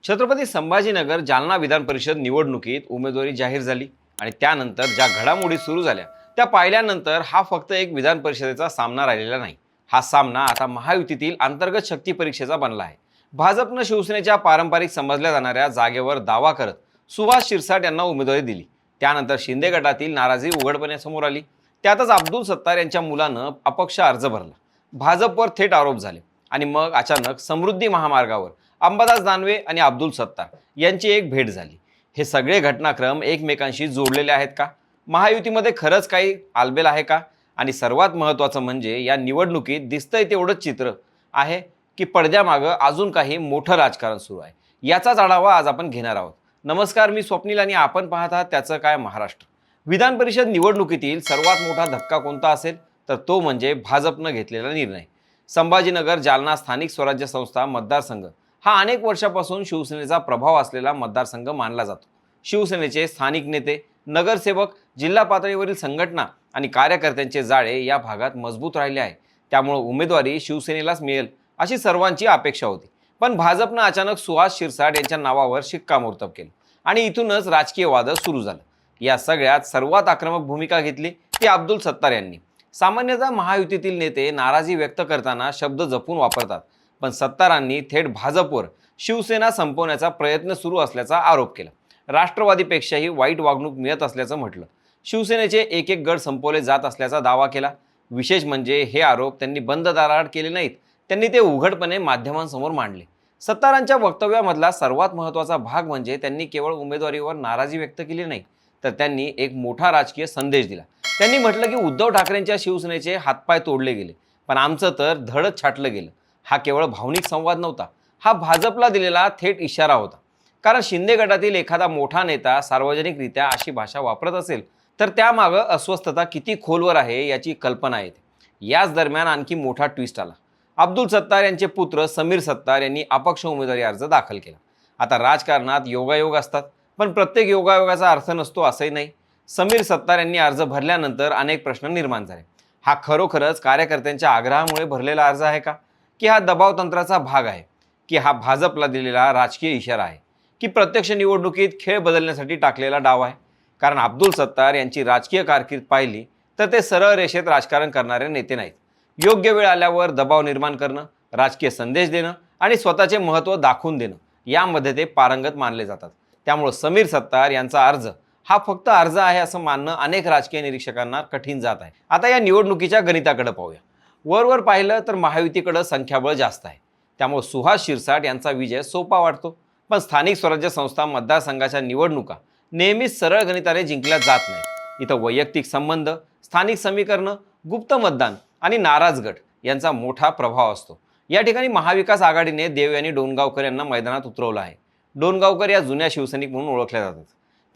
छत्रपती संभाजीनगर जालना विधान परिषद निवडणुकीत उमेदवारी जाहीर झाली आणि त्यानंतर ज्या घडामोडी सुरू झाल्या त्या पाहिल्यानंतर हा फक्त एक विधान परिषदेचा सामना राहिलेला नाही. हा सामना आता महायुतीतील अंतर्गत शक्ती परीक्षेचा बनला आहे. भाजपनं शिवसेनेच्या पारंपरिक समजल्या जाणाऱ्या जागेवर दावा करत सुभाष शिरसाट यांना उमेदवारी दिली. त्यानंतर शिंदे गटातील नाराजी उघडपणे समोर आली. त्यातच अब्दुल सत्तार यांच्या मुलानं अपक्ष अर्ज भरला. भाजपवर थेट आरोप झाले आणि मग अचानक समृद्धी महामार्गावर अंबादास दानवे आणि अब्दुल सत्तार यांची एक भेट झाली. हे सगळे घटनाक्रम एकमेकांशी जोडलेले आहेत का? महायुतीमध्ये खरंच काही आलबेल आहे का? आणि सर्वात महत्त्वाचं म्हणजे या निवडणुकीत दिसतंय तेवढंच चित्र आहे की पडद्यामागं अजून काही मोठं राजकारण सुरू आहे? याचाच आढावा आज आपण घेणार आहोत. नमस्कार, मी स्वप्नील आणि आपण पाहत आहात त्याचं काय महाराष्ट्र. विधान परिषद निवडणुकीतील सर्वात मोठा धक्का कोणता असेल तर तो म्हणजे भाजपनं घेतलेला निर्णय. संभाजीनगर जालना स्थानिक स्वराज्य संस्था मतदारसंघ हा अनेक वर्षापासून शिवसेनेचा प्रभाव असलेला मतदारसंघ मानला जातो. शिवसेनेचे स्थानिक नेते, नगरसेवक, जिल्हा पातळीवरील संघटना आणि कार्यकर्त्यांचे जाळे या भागात मजबूत राहिले आहे. त्यामुळे उमेदवारी शिवसेनेलाच मिळेल अशी सर्वांची अपेक्षा होती. पण भाजपनं अचानक सुहास शिरसाट यांच्या नावावर शिक्कामोर्तब केलं आणि इथूनच राजकीय वाद सुरू झालं. या सगळ्यात सर्वात आक्रमक भूमिका घेतली ती अब्दुल सत्तार यांनी. सामान्यतः महायुतीतील नेते नाराजी व्यक्त करताना शब्द जपून वापरतात, पण सत्तारांनी थेट भाजपवर शिवसेना संपवण्याचा प्रयत्न सुरू असल्याचा आरोप केला. राष्ट्रवादीपेक्षाही वाईट वागणूक मिळत असल्याचं म्हटलं. शिवसेनेचे एक एक गड संपवले जात असल्याचा दावा केला. विशेष म्हणजे हे आरोप त्यांनी बंद दाराआड केले नाहीत, त्यांनी ते उघडपणे माध्यमांसमोर मांडले. सत्तारांच्या वक्तव्यामधला सर्वात महत्त्वाचा भाग म्हणजे त्यांनी केवळ उमेदवारीवर नाराजी व्यक्त केली नाही, तर त्यांनी एक मोठा राजकीय संदेश दिला. त्यांनी म्हटलं की उद्धव ठाकरेंच्या शिवसेनेचे हातपाय तोडले गेले, पण आमचं तर धडच छाटलं गेलं. हा केवळ भावनिक संवाद नव्हता, हा भाजपला दिलेला थेट इशारा होता. कारण शिंदे गटातील एखादा मोठा नेता सार्वजनिकरित्या अशी भाषा वापरत असेल तर त्यामागं अस्वस्थता किती खोलवर आहे याची कल्पना येते. याच दरम्यान आणखी मोठा ट्विस्ट आला. अब्दुल सत्तार यांचे पुत्र समीर सत्तार यांनी अपक्ष उमेदवारी अर्ज दाखल केला. आता राजकारणात योगायोग असतात, पण प्रत्येक योगायोगाचा अर्थ नसतो असंही नाही. समीर सत्तार यांनी अर्ज भरल्यानंतर अनेक प्रश्न निर्माण झाले. हा खरोखरच कार्यकर्त्यांच्या आग्रहामुळे भरलेला अर्ज आहे का, की हा दबावतंत्राचा भाग आहे, की हा भाजपला दिलेला राजकीय इशारा आहे, की प्रत्यक्ष निवडणुकीत खेळ बदलण्यासाठी टाकलेला डाव आहे? कारण अब्दुल सत्तार यांची राजकीय कारकीर्द पाहिली तर ते सरळ रेषेत राजकारण करणारे नेते नाहीत. योग्य वेळ आल्यावर दबाव निर्माण करणं, राजकीय संदेश देणं आणि स्वतःचे महत्त्व दाखवून देणं यामध्ये ते पारंगत मानले जातात. त्यामुळे समीर सत्तार यांचा अर्ज हा फक्त अर्ज आहे असं मानणं अनेक राजकीय निरीक्षकांना कठीण जात आहे. आता या निवडणुकीच्या गणिताकडे पाहूया. वरवर पाहिलं तर महायुतीकडं संख्याबळ जास्त आहे, त्यामुळे सुहास शिरसाट यांचा विजय सोपा वाटतो. पण स्थानिक स्वराज्य संस्था मतदारसंघाच्या निवडणुका नेहमीच सरळ गणिताने जिंकल्या जात नाहीत. इथं वैयक्तिक संबंध, स्थानिक समीकरणं, गुप्त मतदान आणि नाराज गट यांचा मोठा प्रभाव असतो. या ठिकाणी महाविकास आघाडीने देव यांनी डोणगावकर यांना मैदानात उतरवलं आहे. डोणगावकर या जुन्या शिवसैनिक म्हणून ओळखल्या जातात.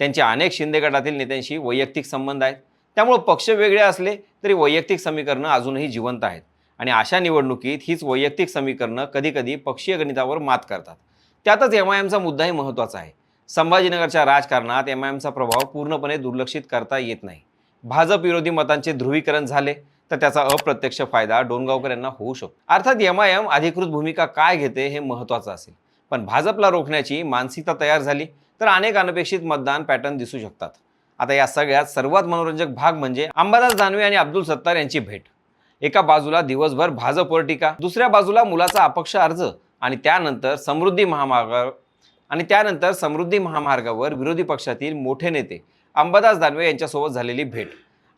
त्यांचे अनेक शिंदे गटातील नेत्यांशी वैयक्तिक संबंध आहेत. त्यामुळे पक्ष वेगळे असले तरी वैयक्तिक समीकरणं अजूनही जिवंत आहेत आणि अशा निवडणुकीत हीच वैयक्तिक समीकरणं कधीकधी पक्षीय गणितावर मात करतात. त्यातच एमआयएमचा मुद्दाही महत्त्वाचा आहे. संभाजीनगरच्या राजकारणात एमआयएमचा प्रभाव पूर्णपणे दुर्लक्षित करता येत नाही. भाजप विरोधी मतांचे ध्रुवीकरण झाले तर त्याचा अप्रत्यक्ष फायदा डोणगावकर यांना होऊ शकतो. अर्थात एमआयएम अधिकृत भूमिका काय घेते हे महत्त्वाचं असेल, पण भाजपला रोखण्याची मानसिकता तयार झाली तर अनेक अनपेक्षित मतदान पॅटर्न दिसू शकतात. आता या सगळ्यात सर्वात मनोरंजक भाग म्हणजे अंबादास दानवे आणि अब्दुल सत्तार यांची भेट. एका बाजूला दिवसभर भाजपवर टीका, दुसऱ्या बाजूला मुलाचा अपक्ष अर्ज आणि त्यानंतर समृद्धी महामार्गावर विरोधी पक्षातील मोठे नेते अंबादास दानवे यांच्यासोबत झालेली भेट.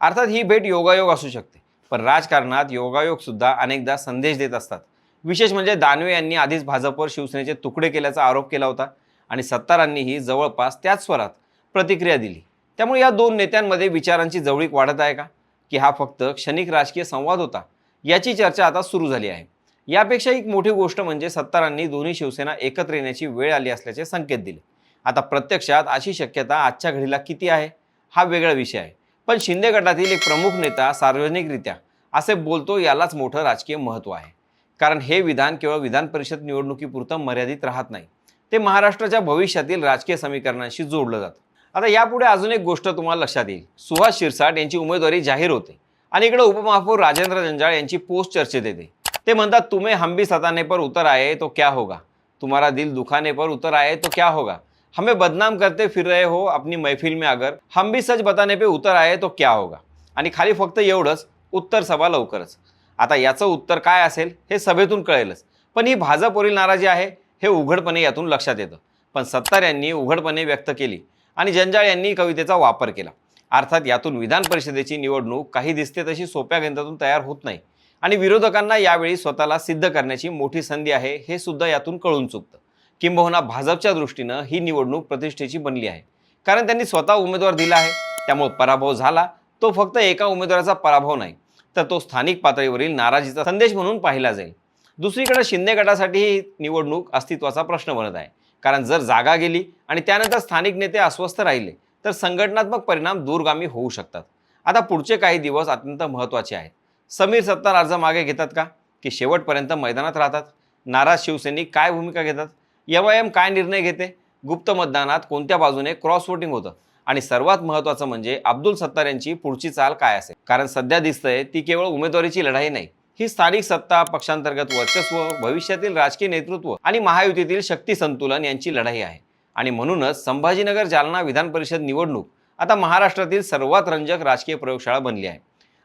अर्थात ही भेट योगायोग असू शकते, पण राजकारणात योगायोग सुद्धा अनेकदा संदेश देत असतात. विशेष म्हणजे दानवे यांनी आधीच भाजपवर शिवसेनेचे तुकडे केल्याचा आरोप केला होता आणि सत्तारांनीही जवळपास त्याच स्वरात प्रतिक्रिया दिली. त्यामुळे या दोन नेत्यांमध्ये विचारांची जवळीक वाढत आहे का, की हा फक्त क्षणिक राजकीय संवाद होता, याची चर्चा आता सुरू झाली आहे. यापेक्षा एक मोठी गोष्ट म्हणजे सत्तारांनी दोन्ही शिवसेना एकत्र येण्याची वेळ आली असल्याचे संकेत दिले. आता प्रत्यक्षात अशी शक्यता आजच्या घडीला किती आहे हा वेगळा विषय आहे, पण शिंदे गटातील एक प्रमुख नेता सार्वजनिकरित्या असे बोलतो यालाच मोठं राजकीय महत्त्व आहे. कारण हे विधान केवळ विधान परिषद निवडणुकीपुरतं मर्यादित राहत नाही, ते महाराष्ट्राच्या भविष्यातील राजकीय समीकरणांशी जोडलं जातं. आता यापुढे अजून एक गोष्ट तुम्हाला लक्षात येईल. सुहास शिरसाट यांची उमेदवारी जाहीर होते आणि इकडे उपमहापौर राजेंद्र जंजाळ यांची पोस्ट चर्चेत येते. ते म्हणतात, तुम्हें हम भी सताने पर उतर आए तो क्या होगा. तुम्हारा दिल दुखाने पर उतर आए तो क्या होगा, हमें बदनाम करते फिर रहे हो अपनी मैफिल में, अगर हम भी सच बताने पे उतर आए तो क्या होगा. आणि खाली फक्त एवढंच, उत्तर सभा लवकरच. आता याचं उत्तर काय असेल हे सभेतून कळेलच. पण ही भाजपवरील नाराजी आहे हे उघडपणे यातून लक्षात येतं. पण सत्तार यांनी उघडपणे व्यक्त केली आणि जंजाळ यांनी कवितेचा वापर केला. अर्थात यातून विधान परिषदेची निवडणूक काही दिसते तशी सोप्या गणितातून तयार होत नाही आणि विरोधकांना यावेळी स्वतःला सिद्ध करण्याची मोठी संधी आहे हे सुद्धा यातून कळून चुकतं. किंबहुना भाजपच्या दृष्टीनं ही निवडणूक प्रतिष्ठेची बनली आहे, कारण त्यांनी स्वतः उमेदवार दिला आहे. त्यामुळे पराभव झाला तो फक्त एका उमेदवाराचा पराभव नाही, तर तो स्थानिक पातळीवरील नाराजीचा संदेश म्हणून पाहिला जाईल. दुसरीकडे शिंदे गटासाठी ही निवडणूक अस्तित्वाचा प्रश्न बनत आहे, कारण जर जागा गेली आणि त्यानंतर स्थानिक नेते अस्वस्थ राहिले तर संघटनात्मक परिणाम दूरगामी होऊ शकतात. आता पुढचे काही दिवस अत्यंत महत्त्वाचे आहेत. समीर सत्तार अर्ज मागे घेतात का, की शेवटपर्यंत मैदानात राहतात? नाराज शिवसैनिक काय भूमिका घेतात? एम काय निर्णय घेते? गुप्त मतदानात कोणत्या बाजूने क्रॉस वोटिंग होतं? आणि सर्वात महत्त्वाचं म्हणजे अब्दुल सत्तार यांची पुढची चाल काय असेल? कारण सध्या दिसतंय ती केवळ उमेदवारीची लढाई नाही, ही स्थानिक सत्ता, पक्षांतर्गत वर्चस्व, भविष्यातील राजकीय नेतृत्व आणि महायुतीतील शक्ती संतुलन यांची लढाई आहे. आणि म्हणूनच संभाजीनगर जालना विधान परिषद निवडणूक आता महाराष्ट्रातील सर्वात रंजक राजकीय प्रयोगशाळा बनली आहे.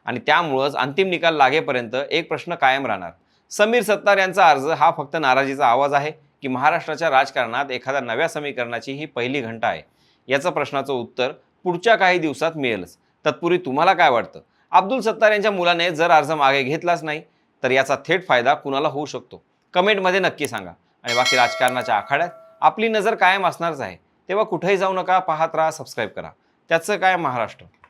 आणि त्यामुळंच अंतिम निकाल लागेपर्यंत एक प्रश्न कायम राहणार: समीर सत्तार यांचा अर्ज हा फक्त नाराजीचा आवाज आहे, की महाराष्ट्राच्या राजकारणात एखाद्या नव्या समीकरणाची ही पहिली घंटा आहे? याचं प्रश्नाचं उत्तर पुढच्या काही दिवसात मिळेलच. तत्पूर्वी तुम्हाला काय वाटतं? अब्दुल सत्तार यांच्या मुलाने जर अर्ज मागे घेतलाच नाही तर याचा थेट फायदा कुणाला होऊ शकतो? कमेंटमध्ये नक्की सांगा. आणि बाकी राजकारणाच्या आखाड्यात आपली नजर कायम असणारच आहे. तेव्हा कुठेही जाऊ नका, पाहत राहा, सबस्क्राईब करा. त्याचं काय महाराष्ट्र.